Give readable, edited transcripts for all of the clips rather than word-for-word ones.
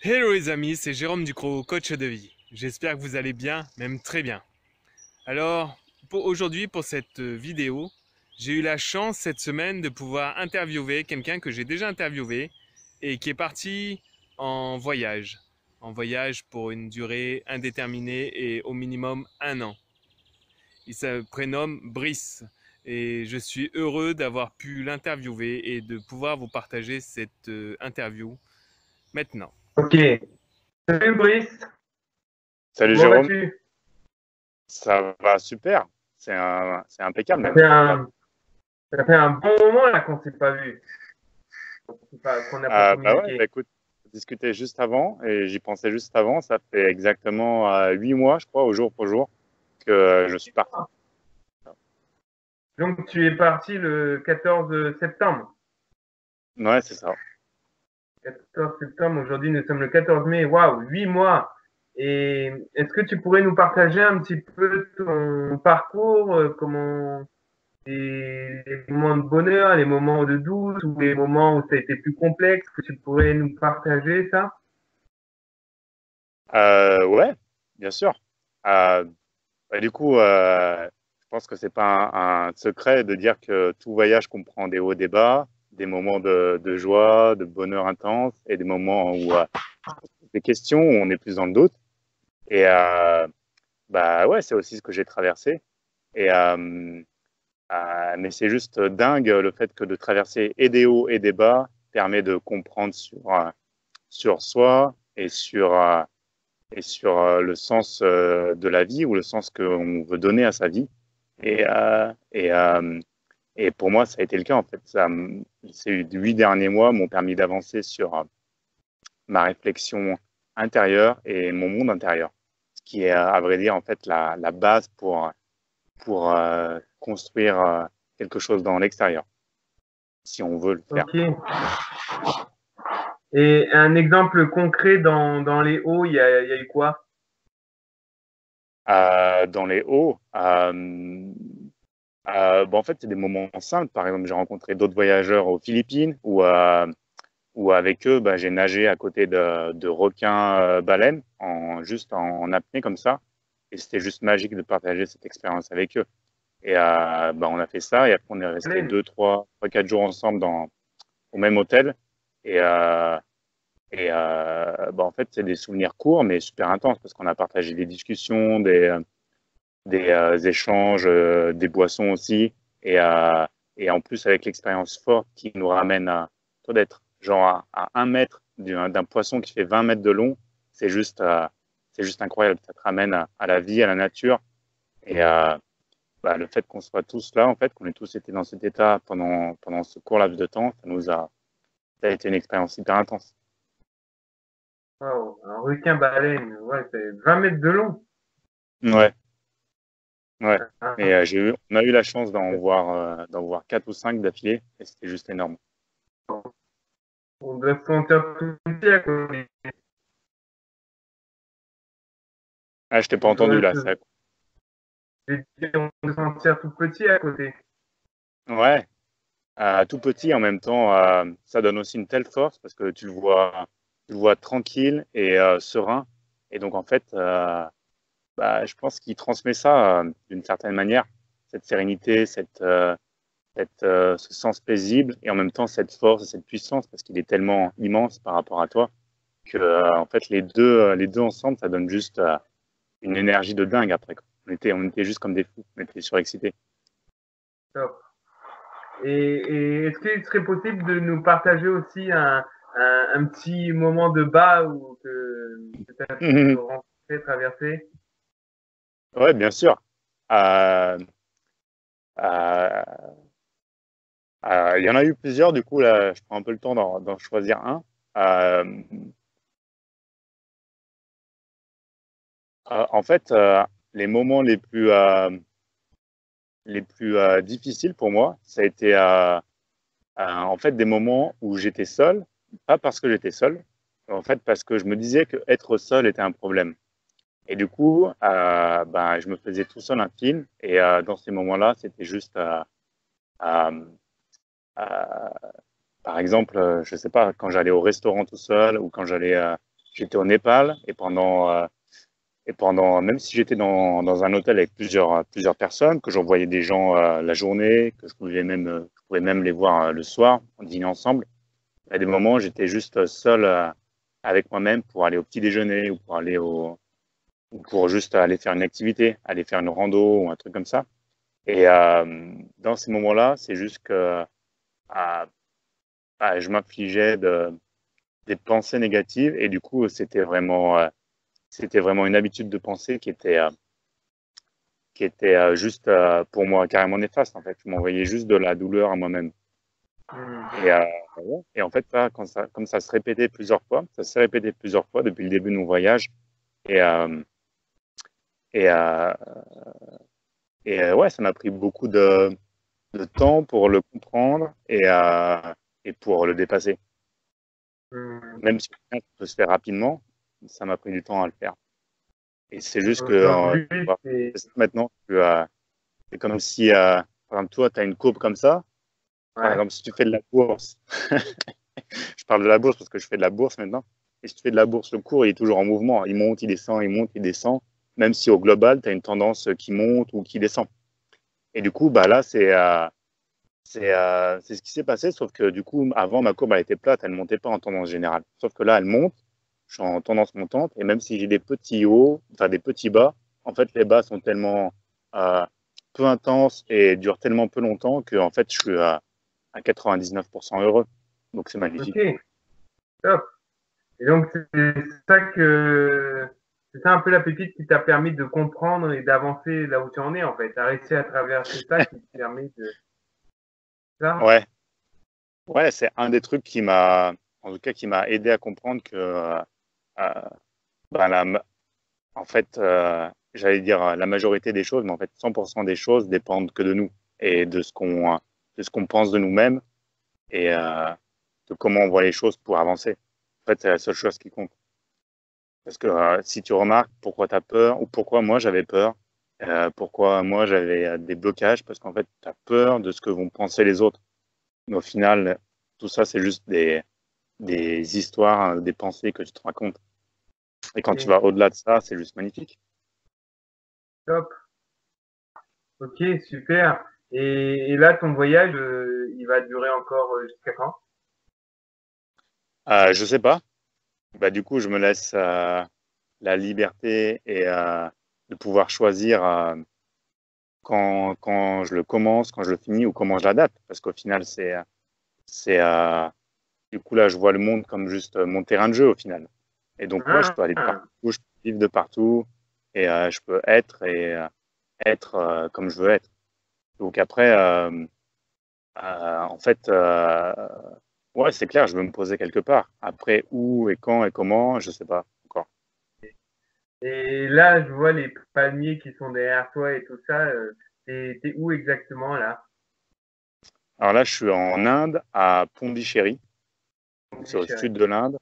Hello les amis, c'est Jérôme Ducrot, coach de vie. J'espère que vous allez bien, même très bien. Alors, aujourd'hui pour cette vidéo, j'ai eu la chance cette semaine de pouvoir interviewer quelqu'un que j'ai déjà interviewé et qui est parti en voyage. En voyage pour une durée indéterminée et au minimum 1 an. Il se prénomme Brice et je suis heureux d'avoir pu l'interviewer et de pouvoir vous partager cette interview maintenant. Ok. Salut Brice, Salut comment Jérôme, vas-tu? ça va super, c'est impeccable Ça même. fait un, ça fait un bon moment là qu'on ne s'est pas vu, qu'on n'a pas Bah ouais, bah communiqué. écoute, on discutait juste avant et j'y pensais juste avant, ça fait exactement 8 mois, je crois, au jour pour jour, que je suis parti. Donc tu es parti le 14 septembre. Ouais, c'est ça. 14 septembre, aujourd'hui nous sommes le 14 mai. Waouh, 8 mois. Et est-ce que tu pourrais nous partager un petit peu ton parcours, comment les moments de bonheur, les moments de doute ou les moments où ça a été plus complexe, que tu pourrais nous partager ça? Ouais, bien sûr. Euh, du coup, je pense que c'est pas un secret de dire que tout voyage comprend des hauts, des bas, des moments de joie, de bonheur intense et des moments où des questions où on est plus dans le doute. Et bah ouais, c'est aussi ce que j'ai traversé. Et mais c'est juste dingue le fait que de traverser et des hauts et des bas permet de comprendre sur soi et sur le sens de la vie ou le sens qu'on veut donner à sa vie. Et, euh, et, euh, et pour moi, ça a été le cas en fait. Ces 8 derniers mois m'ont permis d'avancer sur ma réflexion intérieure et mon monde intérieur, ce qui est à vrai dire en fait la base pour construire quelque chose dans l'extérieur, si on veut le faire. Ok. Et un exemple concret dans les hauts, il y a eu quoi? Dans les hauts, bon, en fait, c'est des moments simples. Par exemple, j'ai rencontré d'autres voyageurs aux Philippines où avec eux, bah, j'ai nagé à côté de requins baleines, juste en apnée comme ça. Et c'était juste magique de partager cette expérience avec eux. Et bah, on a fait ça et après, on est resté Hélène. 2, 3, 4 jours ensemble au même hôtel. Et, bah, en fait, c'est des souvenirs courts, mais super intenses, parce qu'on a partagé des discussions, des échanges, des boissons aussi. Et, et en plus, avec l'expérience forte qui nous ramène à toi d'être genre à 1 mètre d'un poisson qui fait 20 mètres de long, c'est juste incroyable. Ça te ramène à la vie, à la nature. Et bah, le fait qu'on soit tous là, en fait, qu'on ait tous été dans cet état pendant ce court laps de temps, ça a été une expérience hyper intense. Wow, un requin baleine, ouais, c'est 20 mètres de long. Ouais. Ouais, mais Ah, on a eu la chance d'en voir 4 ou 5 d'affilée, et c'était juste énorme. on doit se sentir tout petit à côté. Ah, je t'ai pas On entendu doit là, se, on doit se sentir tout petit à côté. ouais, tout petit en même temps, ça donne aussi une telle force parce que tu le vois tranquille et serein, et donc en fait, bah, je pense qu'il transmet ça d'une certaine manière, cette sérénité, ce sens paisible, et en même temps cette force et cette puissance parce qu'il est tellement immense par rapport à toi que en fait les deux ensemble, ça donne juste une énergie de dingue après, quoi. On était juste comme des fous, on était surexcités. Top. Et est-ce qu'il serait possible de nous partager aussi un petit moment de bas où que tu as pu Mhm. rencontrer, traverser? Ouais, bien sûr. Euh, euh, il y en a eu plusieurs, du coup, là, je prends un peu le temps d'en choisir un. Euh, en fait, les moments les plus difficiles pour moi, ça a été en fait des moments où j'étais seul, pas parce que j'étais seul, mais en fait parce que je me disais que être seul était un problème. Et du coup, ben, je me faisais tout seul un film. Et dans ces moments-là, c'était juste, euh, euh, par exemple, je sais pas, quand j'allais au restaurant tout seul ou quand j'allais j'étais au Népal et pendant, même si j'étais dans un hôtel avec plusieurs personnes, que j'envoyais des gens la journée, que je pouvais même les voir le soir, on dînait ensemble. À des moments, j'étais juste seul avec moi-même pour aller au petit déjeuner ou ou pour juste aller faire une activité, aller faire une rando ou un truc comme ça. Et dans ces moments-là, c'est juste que je m'affligeais des pensées négatives et du coup, c'était vraiment une habitude de pensée qui était juste pour moi carrément néfaste en fait. Je m'envoyais juste de la douleur à moi-même. Et, ouais. Et en fait, ça, comme ça se répétait plusieurs fois, ça s'est répété plusieurs fois depuis le début de mon voyage. Et, et, euh, ouais, ça m'a pris beaucoup de temps pour le comprendre et pour le dépasser. Même si ça peut se faire rapidement, ça m'a pris du temps à le faire. Et c'est juste que maintenant, c'est comme si, par exemple, toi, tu as une courbe comme ça. Par exemple, si tu fais de la bourse, je parle de la bourse parce que je fais de la bourse maintenant. Et si tu fais de la bourse, le cours, il est toujours en mouvement. Il monte, il descend, il monte, il descend. Même si au global, tu as une tendance qui monte ou qui descend. Et du coup, bah là, c'est ce qui s'est passé. Sauf que du coup, avant, ma courbe, elle était plate. Elle ne montait pas en tendance générale. Sauf que là, elle monte. Je suis en tendance montante. Et même si j'ai des petits hauts, enfin des petits bas, en fait, les bas sont tellement peu intenses et durent tellement peu longtemps que en fait, je suis à 99% heureux. Donc, c'est magnifique. Ok, top. Et donc, c'est ça un peu la pépite qui t'a permis de comprendre et d'avancer là où tu en es, en fait. Tu as réussi à traverser ça qui te permet de ça. Ouais, ouais, c'est un des trucs en tout cas, qui m'a aidé à comprendre que, ben, en fait, j'allais dire la majorité des choses, mais en fait, 100% des choses dépendent que de nous et de ce qu'on pense de nous-mêmes et de comment on voit les choses pour avancer. En fait, c'est la seule chose qui compte. Parce que si tu remarques pourquoi tu as peur ou pourquoi moi j'avais peur, pourquoi moi j'avais des blocages, parce qu'en fait, tu as peur de ce que vont penser les autres. Mais au final, tout ça, c'est juste des histoires, des pensées que tu te racontes. Et quand tu vas au-delà de ça, c'est juste magnifique. Top. Ok, super. Et là, ton voyage, il va durer encore jusqu'à quand? Je sais pas. Bah, du coup, je me laisse la liberté et de pouvoir choisir quand je le commence, quand je le finis ou comment je l'adapte. Parce qu'au final, c'est du coup, là, je vois le monde comme juste mon terrain de jeu au final. Et donc, ouais, je peux aller de Ah, partout, je peux vivre de partout et je peux être comme je veux être. Donc après, en fait, ouais, c'est clair, je veux me poser quelque part. Après, où et quand et comment, je sais pas encore. et là, je vois les palmiers qui sont derrière toi et tout ça. T'es où exactement là? Alors là, je suis en Inde, à Pondichéry, donc c'est au Chérie. sud de l'Inde.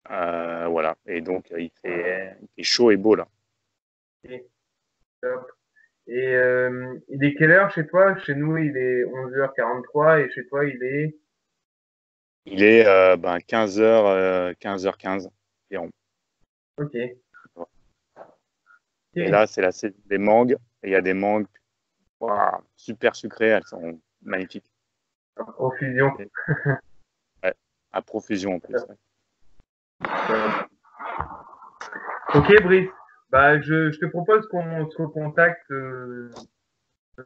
Voilà, et donc il fait chaud et beau là. Ok, top. Et il est quelle heure chez toi? Chez nous, il est 11h43 et chez toi, il est... Il est 15h, 15h15 environ. Ok. Et Ok. là, c'est la saison des mangues. Et il y a des mangues super sucrées, elles sont magnifiques. Profusion. Et, ouais, à profusion en plus. Ouais. Ok, Brice. Bah, je te propose qu'on se recontacte,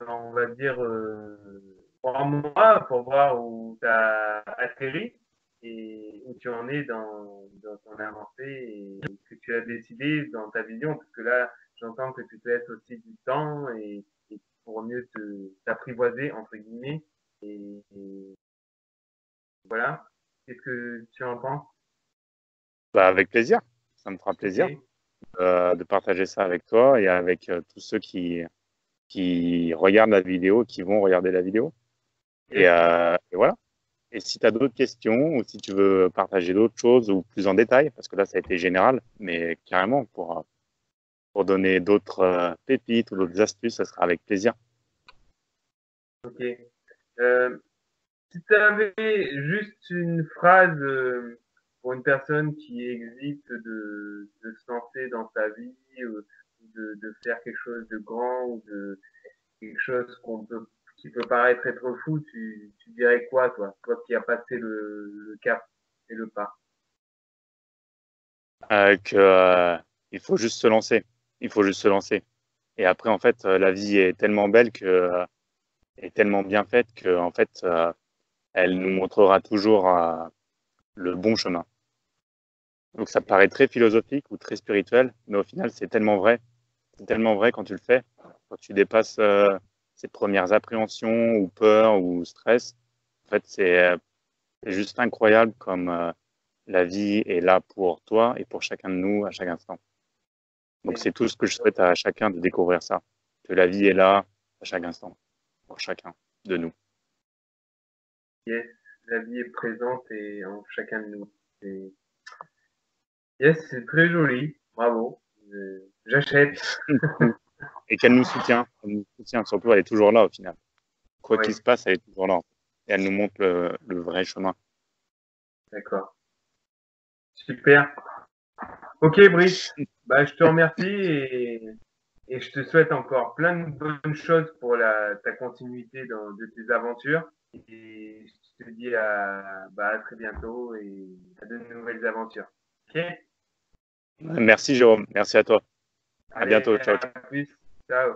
on va dire, pour un mois pour voir où tu as atterri et où tu en es dans ton avancée et ce que tu as décidé dans ta vision. Parce que là, j'entends que tu te laisses aussi du temps et pour mieux t'apprivoiser, entre guillemets. Et voilà. Qu'est-ce que tu en penses? Bah, avec plaisir, ça me fera Ok. plaisir de partager ça avec toi et avec tous ceux qui regardent la vidéo, qui vont regarder la vidéo. Yes. Et voilà. Et si tu as d'autres questions ou si tu veux partager d'autres choses ou plus en détail, parce que là, ça a été général, mais carrément, pour donner d'autres pépites ou d'autres astuces, ça sera avec plaisir. Ok. Si tu avais juste une phrase pour une personne qui hésite de se lancer dans sa vie, de faire quelque chose de grand ou de quelque chose qui peut paraître être fou, tu dirais quoi, toi qui as passé le cap et le pas? Il faut juste se lancer. Il faut juste se lancer. Et après, en fait, la vie est tellement belle est tellement bien faite que, en fait, elle nous montrera toujours le bon chemin. Donc, ça paraît très philosophique ou très spirituel, mais au final, c'est tellement vrai. C'est tellement vrai quand tu le fais, quand tu dépasses ces premières appréhensions ou peurs ou stress. En fait, c'est juste incroyable comme la vie est là pour toi et pour chacun de nous à chaque instant. Donc, c'est tout ce que je souhaite à chacun de découvrir ça, que la vie est là à chaque instant, pour chacun de nous. Yes, la vie est présente et en chacun de nous. Yes, c'est très joli. Bravo. J'achète. Et qu'elle nous soutient, surtout, elle est toujours là au final. Quoi qu'il Oui, se passe, elle est toujours là. Et elle nous montre le vrai chemin. d'accord. Super. Ok, Brice. Bah, je te remercie et je te souhaite encore plein de bonnes choses pour ta continuité de tes aventures. Et je te dis à très bientôt et à de nouvelles aventures. Ok? Merci Jérôme, merci à toi. À Allez, bientôt, ciao, à ciao. plus. Ciao.